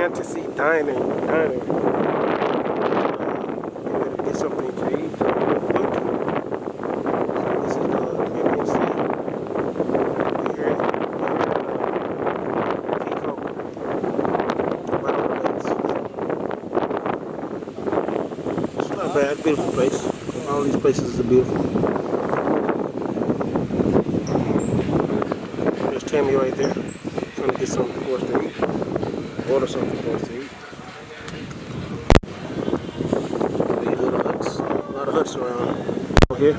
fantasy diner. Get something to eat. This is the camping set. We're here at Caye Caulker. Right on the lakes. It's not bad, beautiful place. All these places are beautiful. There's Tammy right there, trying to get something for us to eat. Order something for us to eat. These little huts, a lot of huts around here.